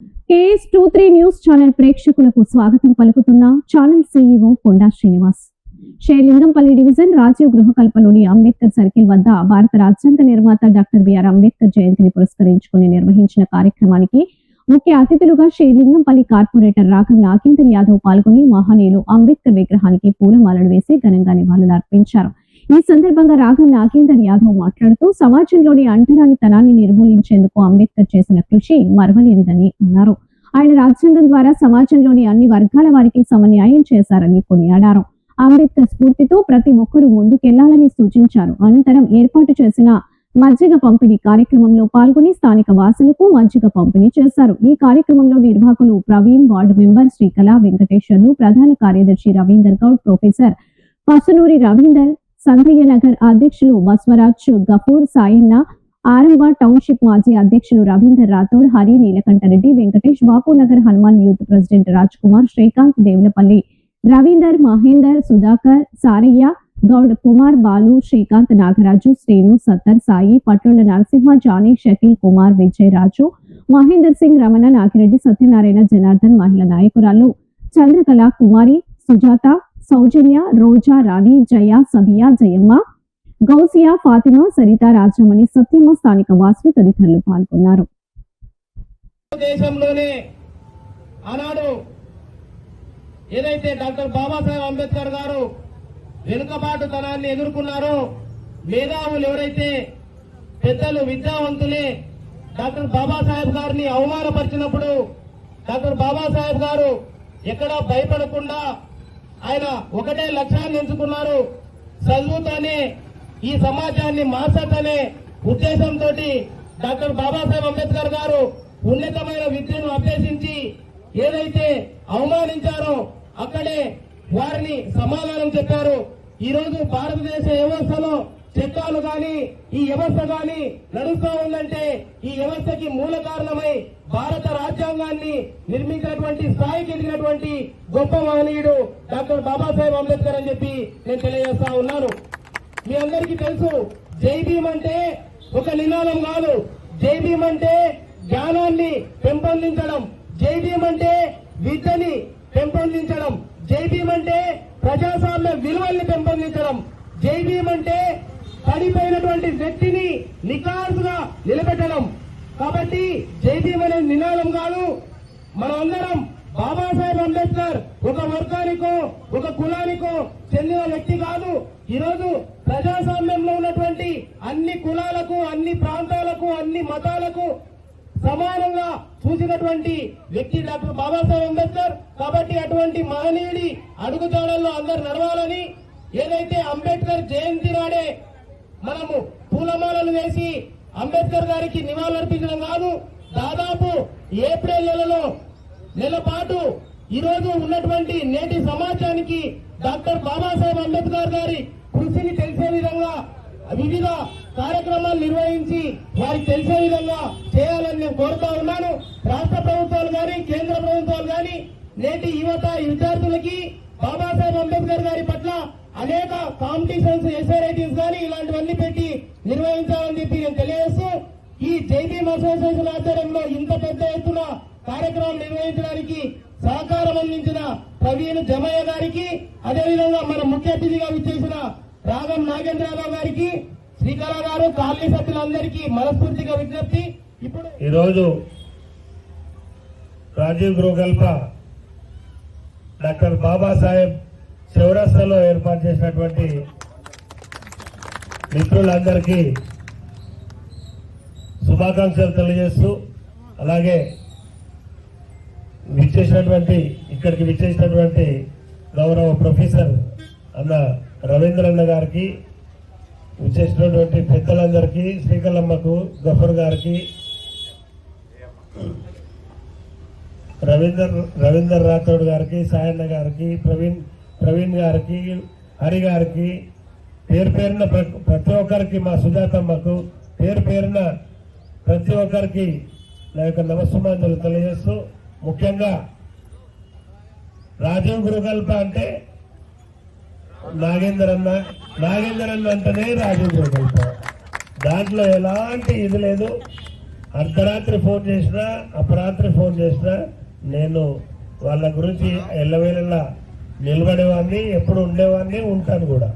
KS23 news channel ప్రేక్షకులకు స్వాగతం పలుకుతున్న ఛానల్ CEO కొండా శ్రీనివాస్. షేర్లింగంపల్లి డివిజన్ రాజీవ్ గృహకల్పలోని అంబేద్కర్ సర్కిల్ వద్ద భారత రాజ్యాంగ నిర్మాత డాక్టర్ బిఆర్ అంబేద్కర్ జయంతిని పురస్కరించుకుని నిర్వహించిన కార్యక్రమానికి ముఖ్య అతిథులుగా షేర్లింగంపల్లి కార్పొరేటర్ రాఘవ్ నాగేందర్ యాదవ్ పాల్గొని మహనీయులు అంబేద్కర్ విగ్రహానికి పూలమాలలు వేసి ఘనంగా నివాళులర్పించారు. ఈ సందర్భంగా రాఘవ్ నాగేందర్ యాదవ్ మాట్లాడుతూ సమాజంలోని అంటరానితనాన్ని నిర్మూలించేందుకు అంబేద్కర్ చేసిన కృషి మరవలేనిదని అన్నారు. ఆయన రాజ్యాంగం ద్వారా సమాజంలోని అన్ని వర్గాల వారికి సమన్యాయం చేశారని కొనియాడారు. అంబేద్కర్ స్ఫూర్తితో ప్రతి ఒక్కరూ ముందుకెళ్లాలని సూచించారు. అనంతరం ఏర్పాటు చేసిన మజ్జిగ పంపిణీ కార్యక్రమంలో పాల్గొని స్థానిక వాసులకు మజ్జిగ పంపిణీ చేశారు. ఈ కార్యక్రమంలో నిర్వాహకులు ప్రవీణ్, వార్డు మెంబర్ శ్రీకళ వెంకటేశ్వర్లు, ప్రధాన కార్యదర్శి రవీందర్ గౌడ్, ప్రొఫెసర్ పసునూరి రవీందర్, సంగయ్య నగర్ అధ్యక్షులు బస్వరాజ్ గఫూర్, సాయన్న, ఆరంభ టౌన్షిప్ మాజీ అధ్యక్షులు Ravinder Rathod, Hari, Neelakanta Reddy, Venkatesh, Bapu Nagar Hanuman youth president Raj Kumar, Srikanth, Devulapalli Ravinder, Mahender, Sudhakar, Saraiah Goud, Kumar, Balu, Srikanth, Nagaraju, Srinu, Sattar, Sai, Patrolla Narasimha, Johnny, Shakeel, Kumar, Vijay, Raju, Mahender Singh, Ramana, Nagireddy, Satyanarayana, Janardhan, మహిళా నాయకురాలు చంద్రకళ, కుమారి, సుజాత, సౌజన్య, రోజా, రాణి, జయ, సబియా, జయమ్మ, గౌసియా, ఫాతిమా, సరిత, రాజమణి, సత్యమ్మ, స్థానిక వాసులు తదితరులు పాల్గొన్నారు. దేశంలోనే ఆనాడు ఏదైతే డాక్టర్ బాబాసాహెబ్ అంబేద్కర్ గారు వెనుకబాటుతనాన్ని ఎదుర్కొన్నారో, మేధావులు ఎవరైతే పెద్దలు విద్యావంతులే డాక్టర్ బాబాసాహెబ్ గారిని అవమానపరిచినప్పుడు డాక్టర్ బాబాసాహెబ్ గారు ఎక్కడా భయపడకుండా ఆయన ఒకటే లక్ష్యాన్ని ఎంచుకున్నారు. చదువుతోనే ఈ సమాజాన్ని మార్చటనే ఉద్దేశంతో డాక్టర్ బాబాసాహెబ్ అంబేద్కర్ గారు ఉన్నతమైన విద్యను అభ్యసించి ఏదైతే అవమానించారో అక్కడే వారిని సమాధానం చెప్పారు. ఈ రోజు భారతదేశ వ్యవస్థలో చట్టాలు గాని ఈ వ్యవస్థ గాని నడుస్తూ ఉందంటే ఈ వ్యవస్థకి మూల కారణమై భారత రాజ్యాంగాన్ని నిర్మించినటువంటి స్థాయికి ఎదిగినటువంటి గొప్ప మహనీయుడు డాక్టర్ బాబాసాహెబ్ అంబేద్కర్ అని చెప్పి నేను తెలియజేస్తా ఉన్నాను. మీ అందరికీ తెలుసు, జై భీమ్ అంటే ఒక నినాదం కాదు. జై భీమ్ అంటే జ్ఞానాన్ని పెంపొందించడం, జై భీమ్ అంటే విద్యని పెంపొందించడం, జై భీమ్ అంటే ప్రజాస్వామ్య విలువల్ని పెంపొందించడం, జై భీమ్ అంటే పడిపోయినటువంటి వ్యక్తిని నికార్సుగా నిలబెట్టడం. కాబట్టి జై భీమ్ అనే నినాదం కాదు. మనమందరం బాబాసాహెబ్ అంబేద్కర్ ఒక వర్గానికో ఒక కులానికో చెందిన వ్యక్తి కాదు. ఈరోజు ప్రజాస్వామ్యంలో ఉన్నటువంటి అన్ని కులాలకు, అన్ని ప్రాంతాలకు, అన్ని మతాలకు సమానంగా చూసినటువంటి వ్యక్తి డాక్టర్ బాబాసాహెబ్ అంబేద్కర్. కాబట్టి అటువంటి మహనీయుడి అడుగుజాడల్లో అందరు నడవాలని, ఏదైతే అంబేద్కర్ జయంతి నాడే మనము పూలమాలలు వేసి అంబేద్కర్ గారికి నివాళులర్పించడం కాదు, దాదాపు ఏప్రిల్ నెల పాటు ఈరోజు ఉన్నటువంటి నేటి సమాజానికి డాక్టర్ బాబాసాహెబ్ అంబేద్కర్ గారి కృషిని తెలిసే విధంగా వివిధ కార్యక్రమాలు నిర్వహించి వారికి తెలిసే విధంగా చేయాలని నేను కోరుతా ఉన్నాను. రాష్ట్ర ప్రభుత్వాలు కానీ కేంద్ర ప్రభుత్వాలు కానీ నేటి యువత విద్యార్థులకి బాబాసాహెబ్ అంబేద్కర్ గారి పట్ల అనేక కాంపిటీషన్స్, ఎస్ఏ రైటింగ్స్ కానీ ఇలాంటివన్నీ పెట్టి నిర్వహించాలని చెప్పి నేను తెలియజేస్తూ, ఈ జై భీమ్ అసోసియేషన్ ఆధ్వర్యంలో ఇంత పెద్ద ఎత్తున కార్యక్రమం నిర్వహించడానికి సహకారం అందించిన ప్రవీణ్ జమయ్య గారికి, అదేవిధంగా మన ముఖ్య అతిథిగా విచ్చేసిన రాఘవ్ నాగేంద్ర యాదవ్ గారికి, శ్రీకళ గారు, కాలనీ సభ్యులందరికీ మనస్ఫూర్తిగా విజ్ఞప్తి. ఇప్పుడు ఈరోజు రాజీవ్ గృహకల్ప డాక్టర్ బాబాసాహెబ్ చౌరస్తాలో ఏర్పాటు చేసినటువంటి మిత్రులందరికీ శుభాకాంక్షలు తెలియజేస్తూ, అలాగే ఇక్కడికి విచ్చేసినటువంటి గౌరవ ప్రొఫెసర్ అన్న రవీంద్రన్న గారికి, విచ్చేసినటువంటి పెద్దలందరికీ, శ్రీకళమ్మకు, గఫర్ గారికి, రవీందర్ రాథోడ్ గారికి, సాయన్న గారికి, ప్రవీణ్ గారికి, హరి గారికి, పేరు పేరున ప్రతి ఒక్కరికి, మా సుజాతమ్మకు పేరు పేరున ప్రతి ఒక్కరికి నా యొక్క నమస్సుమాంజలు తెలియజేస్తూ, ముఖ్యంగా రాజీవ్ గృహకల్ప అంటే నాగేందర్ అన్న అంటేనే రాజీవ్ గృహకల్ప. దాంట్లో ఎలాంటి ఇది లేదు. అర్ధరాత్రి ఫోన్ చేసినా అపరాత్రి ఫోన్ చేసినా నేను వాళ్ళ గురించి ఎల్లవేళలా నిలబడేవాడిని, ఎప్పుడు ఉండేవాడిని, ఉంటాను కూడా.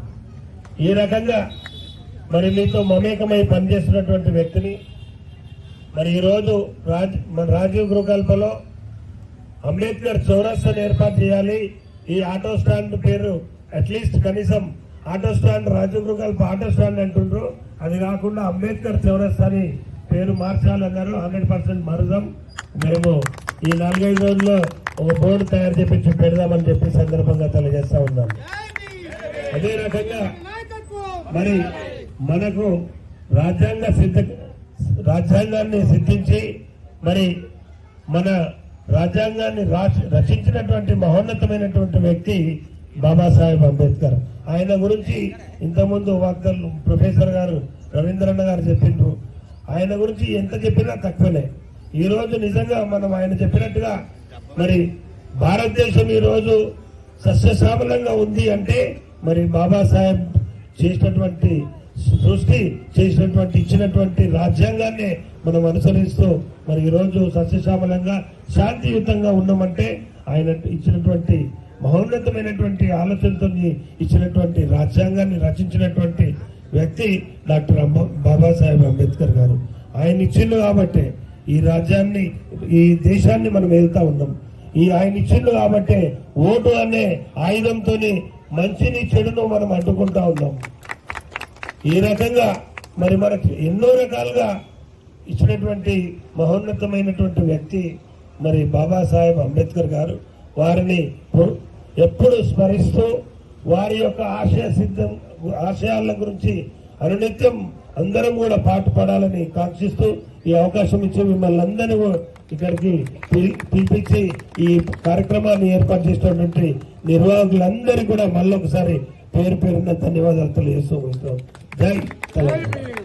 ఈ రకంగా మరి మీతో మమేకమై పనిచేస్తున్నటువంటి వ్యక్తిని మరి ఈరోజు మన రాజీవ్ గృహకల్పలో అంబేద్కర్ చౌరస్తాను ఏర్పాటు చేయాలి. ఈ ఆటో స్టాండ్ పేరు అట్లీస్ట్ కనీసం auto stand Rajiv Gruhakalpa auto stand అంటుండ్రు, అది కాకుండా అంబేద్కర్ చౌరస్తాని పేరు మార్చాలన్నారు. 100% మరుదాం. మేము ఈ 4-5 రోజుల్లో ఒక బోర్డు తయారు చేపించి పెడదామని చెప్పి సందర్భంగా తెలియజేస్తా ఉన్నాం. అదే రకంగా మరి మనకు రాజ్యాంగాన్ని సిద్ధించి మరి మన రాజ్యాంగాన్ని రచించినటువంటి మహోన్నతమైనటువంటి వ్యక్తి బాబాసాహెబ్ అంబేద్కర్. ఆయన గురించి ఇంతకుముందు వాగ్దాలు ప్రొఫెసర్ గారు రవీంద్రన్న గారు చెప్పిండ్రు. ఆయన గురించి ఎంత చెప్పినా తక్కువనే. ఈ రోజు నిజంగా మనం ఆయన చెప్పినట్టుగా మరి భారతదేశం ఈ రోజు సస్యశ్యామలంగా ఉంది అంటే మరి బాబాసాహెబ్ చేసినటువంటి సృష్టి చేసినటువంటి ఇచ్చినటువంటి రాజ్యాంగాన్ని మనం అనుసరిస్తూ మరి ఈ రోజు సస్యశ్యామలంగా శాంతియుతంగా ఉన్నామంటే ఆయన ఇచ్చినటువంటి మహోన్నతమైనటువంటి ఆలోచనతో ఇచ్చినటువంటి రాజ్యాంగాన్ని రచించినటువంటి వ్యక్తి డాక్టర్ బాబాసాహెబ్ అంబేద్కర్ గారు. ఆయన ఇచ్చిండు కాబట్టి ఈ రాజ్యాన్ని, ఈ దేశాన్ని మనం వెళ్తా ఉన్నాం. ఆయన ఇచ్చిండు కాబట్టి ఓటు అనే ఆయుధంతో మంచిని చెడును మనం అడ్డుకుంటా ఉన్నాం. ఈ రకంగా మరి మనకి ఎన్నో రకాలుగా ఇచ్చినటువంటి మహోన్నతమైనటువంటి వ్యక్తి మరి బాబాసాహెబ్ అంబేద్కర్ గారు. వారిని ఎప్పుడు స్మరిస్తూ వారి యొక్క ఆశయాల గురించి అనునిత్యం అందరం కూడా పాటుపడాలని కాంక్షిస్తూ ఈ అవకాశం ఇచ్చి మిమ్మల్ని అందరినీ ఇక్కడికి పిలిపించి ఈ కార్యక్రమాన్ని ఏర్పాటు చేసినటువంటి నిర్వాహకులందరికీ కూడా మళ్ళొకసారి పేరు పేరున ధన్యవాదాలు తెలియజేస్తూ ఉంటాం. జై తెలంగాణ.